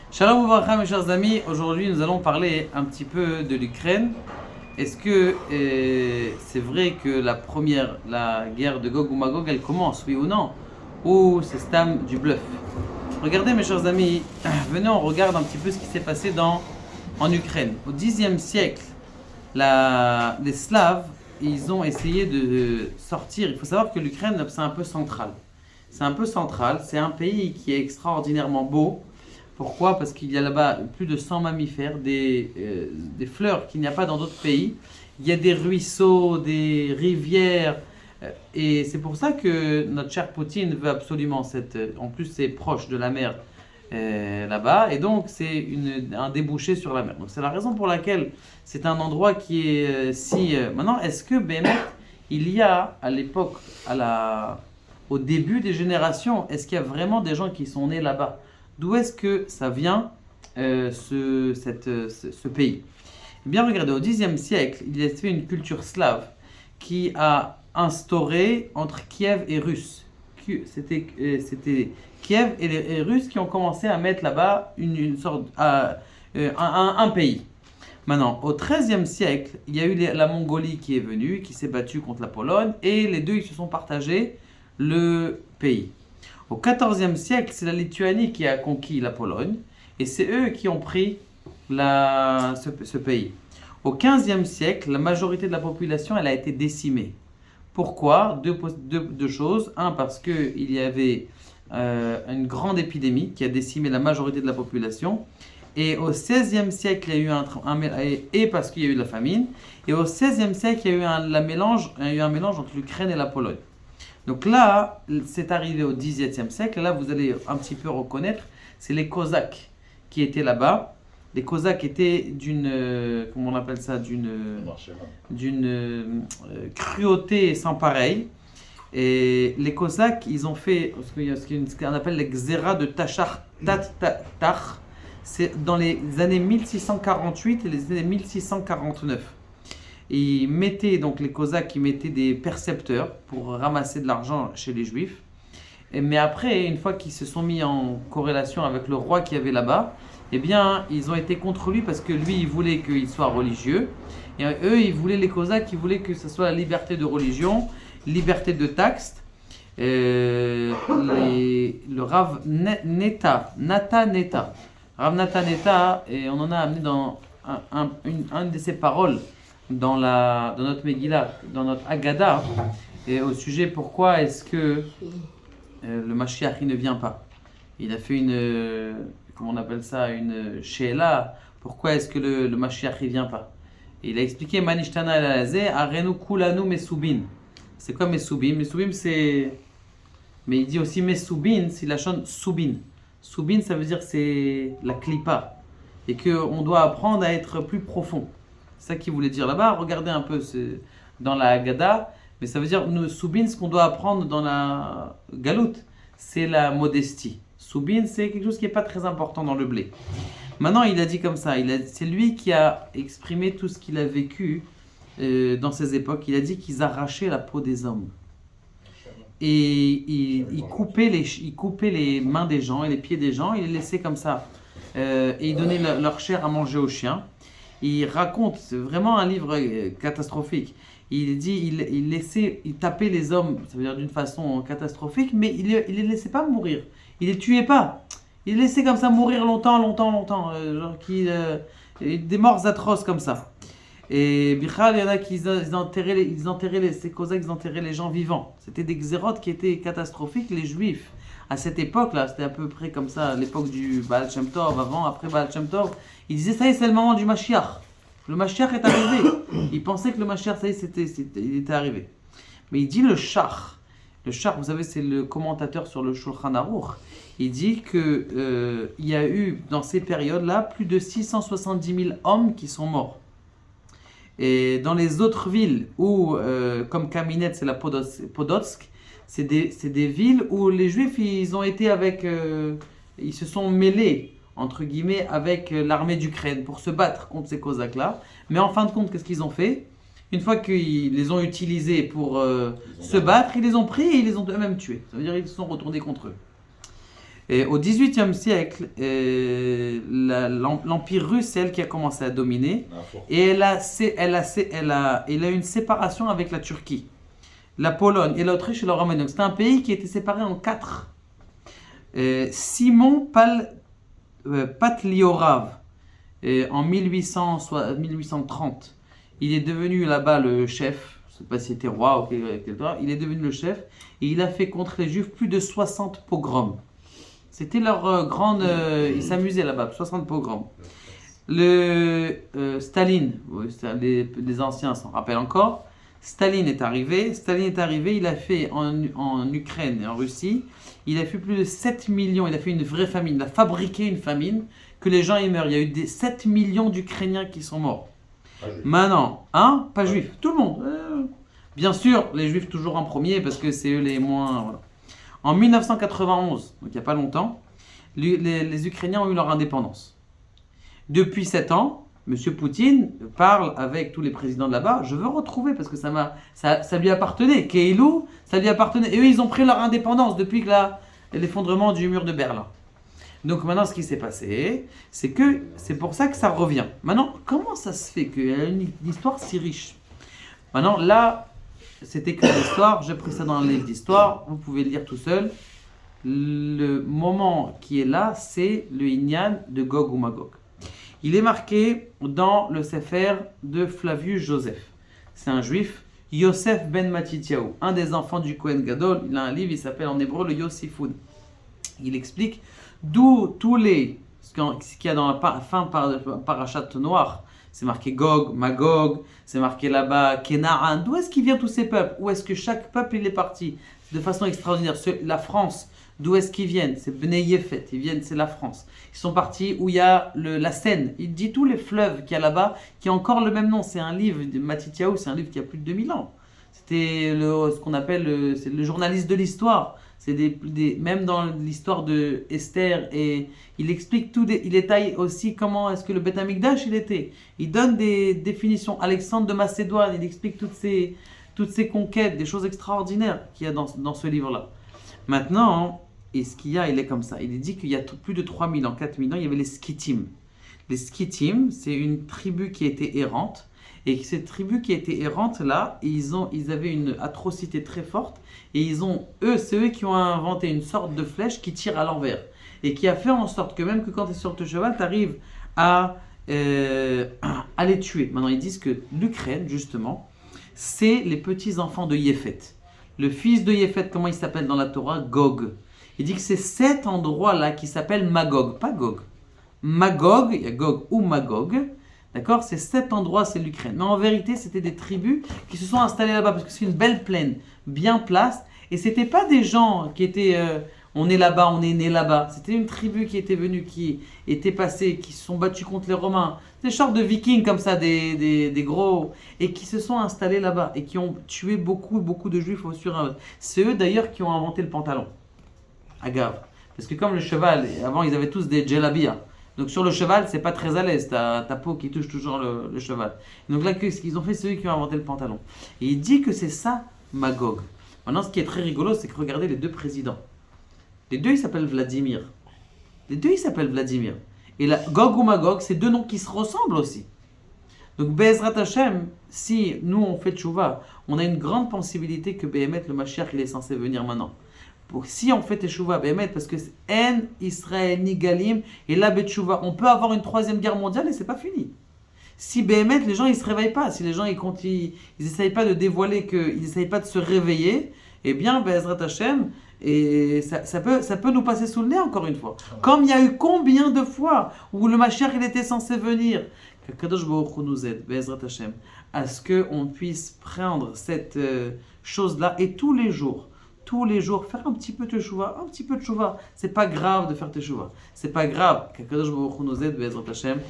Shalom Ouvracha, mes chers amis. Aujourd'hui, nous allons parler un petit peu de l'Ukraine. Est-ce que c'est vrai que la guerre de Gog ou Magog, elle commence, oui ou non? Ou c'est stam du bluff? Regardez, mes chers amis, venez, on regarde un petit peu ce qui s'est passé en Ukraine. Au Xe siècle, les Slaves, ils ont essayé de sortir. Il faut savoir que l'Ukraine, c'est un peu central. C'est un peu central. C'est un pays qui est extraordinairement beau. Pourquoi? Parce qu'il y a là-bas plus de 100 mammifères, des fleurs qu'il n'y a pas dans d'autres pays. Il y a des ruisseaux, des rivières. Et c'est pour ça que notre cher Poutine veut absolument en plus, c'est proche de la mer là-bas. Et donc, c'est un débouché sur la mer. Donc, c'est la raison pour laquelle c'est un endroit qui est Maintenant, est-ce que, Bémet, il y a à l'époque, au début des générations, est-ce qu'il y a vraiment des gens qui sont nés là-bas? D'où est-ce que ça vient, ce pays? Eh bien, regardez, au Xe siècle, il y a fait une culture slave qui a instauré entre Kiev et Russes. C'était Kiev et les Russes qui ont commencé à mettre là-bas une sorte, un pays. Maintenant, au XIIIe siècle, il y a eu la Mongolie qui est venue, qui s'est battue contre la Pologne, et les deux, ils se sont partagés le pays. Au XIVe siècle, c'est la Lituanie qui a conquis la Pologne et c'est eux qui ont pris ce pays. Au XVe siècle, la majorité de la population elle a été décimée. Pourquoi? Deux choses. Un, parce qu'il y avait une grande épidémie qui a décimé la majorité de la population. Et au XVIe siècle, il y a eu et parce qu'il y a eu la famine. Et au XVIe siècle, il y a eu un mélange entre l'Ukraine et la Pologne. Donc là, c'est arrivé au XVIIe siècle. Là, vous allez un petit peu reconnaître, c'est les Cosaques qui étaient là-bas. Les Cosaques étaient comment on appelle ça, d'une cruauté sans pareil. Et les Cosaques, ils ont fait ce qu'on appelle les Xéra de Tachar. C'est dans les années 1648 et les années 1649. Ils mettaient, donc les Cosaques, ils mettaient des percepteurs pour ramasser de l'argent chez les Juifs. Mais après, une fois qu'ils se sont mis en corrélation avec le roi qui avait là-bas, eh bien, ils ont été contre lui parce que lui, il voulait qu'il soit religieux. Et eux, les Cosaques, ils voulaient que ce soit la liberté de religion, liberté de taxe. Le Rav Neta, Rav Nata Neta, et on en a amené dans une de ses paroles dans notre Megillah, dans notre Haggadah, et au sujet pourquoi est-ce que le Mashiach il ne vient pas. Il a fait comment on appelle ça, une Sheela, pourquoi est-ce que le Mashiach il vient pas. Et il a expliqué Manishtana el-Azeh, Arenu Kulanu Mesubin. C'est quoi Mesubin? Mesubin c'est. Mais il dit aussi Mesubin, c'est la chaîne Subin. Subin ça veut dire c'est la klipa. Et qu'on doit apprendre à être plus profond. C'est ça qu'il voulait dire là-bas. Regardez un peu dans la Haggadah. Mais ça veut dire, Soubin, ce qu'on doit apprendre dans la Galoute, c'est la modestie. Soubin, c'est quelque chose qui n'est pas très important dans le blé. Maintenant, il a dit comme ça. C'est lui qui a exprimé tout ce qu'il a vécu dans ces époques. Il a dit qu'ils arrachaient la peau des hommes. Et il coupait les mains des gens et les pieds des gens. Il les laissait comme ça. Et il donnait leur chair à manger aux chiens. Il raconte, c'est vraiment un livre catastrophique. Il dit, il tapait les hommes, ça veut dire d'une façon catastrophique, mais il les laissait pas mourir. Il les tuait pas. Il les laissait comme ça mourir longtemps. Des morts atroces comme ça. Et Bichal, il y en a qui ces Cosaques, ils enterraient les gens vivants. C'était des xérotes qui étaient catastrophiques. Les Juifs, à cette époque-là, c'était à peu près comme ça, l'époque du Baal Shem Tov, après Baal Shem Tov, ils disaient ça y est, c'est le moment du Mashiach. Le Mashiach est arrivé. Ils pensaient que le Mashiach, ça y est, il était arrivé. Mais il dit le Shach. Le Shach, vous savez, c'est le commentateur sur le Shulchan Aruch. Il dit qu'il y a eu, dans ces périodes-là, plus de 670 000 hommes qui sont morts. Et dans les autres villes, comme Kamenets, c'est la Podotsk, c'est des villes où les Juifs, ils se sont mêlés, entre guillemets, avec l'armée d'Ukraine pour se battre contre ces Cosaques-là. Mais en fin de compte, qu'est-ce qu'ils ont fait? Une fois qu'ils les ont utilisés pour se battre, ils les ont pris et ils les ont eux-mêmes tués. Ça veut dire qu'ils se sont retournés contre eux. Et au XVIIIe siècle, l'Empire russe, c'est elle qui a commencé à dominer. Et elle a une séparation avec la Turquie, la Pologne et l'Autriche et la Roumanie. Donc c'était un pays qui était séparé en 4. Simon Patliorav, en 1830, il est devenu là-bas le chef. Je ne sais pas s'il était roi ou quelque chose. Il est devenu le chef et il a fait contre les Juifs plus de 60 pogroms. C'était leur grande... ils s'amusaient là-bas, 60 pogroms. Staline, les anciens s'en rappellent encore. Staline est arrivé, il a fait en Ukraine et en Russie, il a fait plus de 7 millions, il a fait une vraie famine, il a fabriqué une famine, que les gens y meurent. Il y a eu 7 millions d'Ukrainiens qui sont morts. Maintenant, pas juifs, tout le monde. Bien sûr, les juifs toujours en premier parce que c'est eux les moins... Voilà. En 1991, donc il n'y a pas longtemps, les Ukrainiens ont eu leur indépendance. Depuis 7 ans, M. Poutine parle avec tous les présidents de là-bas. Je veux retrouver parce que ça lui appartenait. Keilou, ça lui appartenait. Et eux, ils ont pris leur indépendance depuis l'effondrement du mur de Berlin. Donc maintenant, ce qui s'est passé, c'est pour ça que ça revient. Maintenant, comment ça se fait qu'il y a une histoire si riche? Maintenant, là, c'était que l'histoire. J'ai pris ça dans un livre d'histoire. Vous pouvez le lire tout seul. Le moment qui est là, c'est le Inyan de Gog ou Magog. Il est marqué dans le Sefer de Flavius Joseph. C'est un juif, Yosef ben Matityahu, un des enfants du Kohen Gadol. Il a un livre, il s'appelle en hébreu le Yosifun. Il explique d'où ce qu'il y a dans la fin parachat noire. C'est marqué Gog, Magog, c'est marqué là-bas Kenaan. D'où est-ce qu'il vient tous ces peuples? Où est-ce que chaque peuple il est parti? De façon extraordinaire. La France, d'où est-ce qu'ils viennent? C'est Bnei Yefet, c'est la France. Ils sont partis où il y a la Seine. Il dit tous les fleuves qu'il y a là-bas, qui ont encore le même nom. C'est un livre de Matityahu, c'est un livre qui a plus de 2000 ans. C'était ce qu'on appelle c'est le journaliste de l'histoire. C'est même dans l'histoire de Esther, et il explique il détaille aussi comment est-ce que le Beth Amikdash il était. Il donne des définitions. Alexandre de Macédoine, il explique toutes ces conquêtes, des choses extraordinaires qu'il y a dans ce livre-là. Maintenant, et ce qu'il y a, il est comme ça. Il est dit qu'il y a plus de 3000 ans, 4000 ans, il y avait les Skittim. Les Skittim, c'est une tribu qui était errante. Et cette tribu qui était errante, là, ils avaient une atrocité très forte. Et c'est eux qui ont inventé une sorte de flèche qui tire à l'envers. Et qui a fait en sorte que même que quand tu es sur ton cheval, tu arrives à les tuer. Maintenant, ils disent que l'Ukraine, justement, c'est les petits-enfants de Yefet. Le fils de Yefet, comment il s'appelle dans la Torah? Gog. Il dit que c'est cet endroit-là qui s'appelle Magog, pas Gog. Magog, il y a Gog ou Magog, d'accord? C'est cet endroit, c'est l'Ukraine. Mais en vérité, c'était des tribus qui se sont installées là-bas parce que c'est une belle plaine, bien place. Et c'était pas des gens qui étaient, on est là-bas, on est né là-bas. C'était une tribu qui était venue, qui était passée, qui se sont battus contre les Romains. Des sortes de vikings comme ça, des gros, et qui se sont installés là-bas et qui ont tué beaucoup de juifs au fur et à mesure. C'est eux d'ailleurs qui ont inventé le pantalon. Agave. Parce que comme le cheval, avant ils avaient tous des djellabiyas. Donc sur le cheval, c'est pas très à l'aise, ta peau qui touche toujours le cheval. Donc là, ce qu'ils ont fait, c'est eux qui ont inventé le pantalon. Et il dit que c'est ça, Magog. Maintenant, ce qui est très rigolo, c'est que regardez les deux présidents. Les deux, ils s'appellent Vladimir. Et là, Gog ou Magog, c'est deux noms qui se ressemblent aussi. Donc, Be'ezrat Hashem, si nous on fait tchouva, on a une grande possibilité que Béhémet, le Mashiach, il est censé venir maintenant. Si on fait tchouva, Béhémet, parce que c'est En Israël Nigalim, et là, Betchouva, on peut avoir une troisième guerre mondiale et c'est pas fini. Si Béhémet, les gens ils se réveillent pas, si les gens ils essayent pas de dévoiler, ils essayent pas de se réveiller, eh bien, Be'ezrat Hashem, et ça peut nous passer sous le nez encore une fois. Comme il y a eu combien de fois où le Mashiach il était censé venir, que Kadosh Baruch Hu nous aide, Be'ezrat Hashem, à ce qu'on puisse prendre cette chose-là et tous les jours, faire un petit peu de teshuvah. C'est pas grave de faire teshuvah. C'est pas grave. Que Kadosh Baruch Hu nous aide, Be'ezrat Hashem.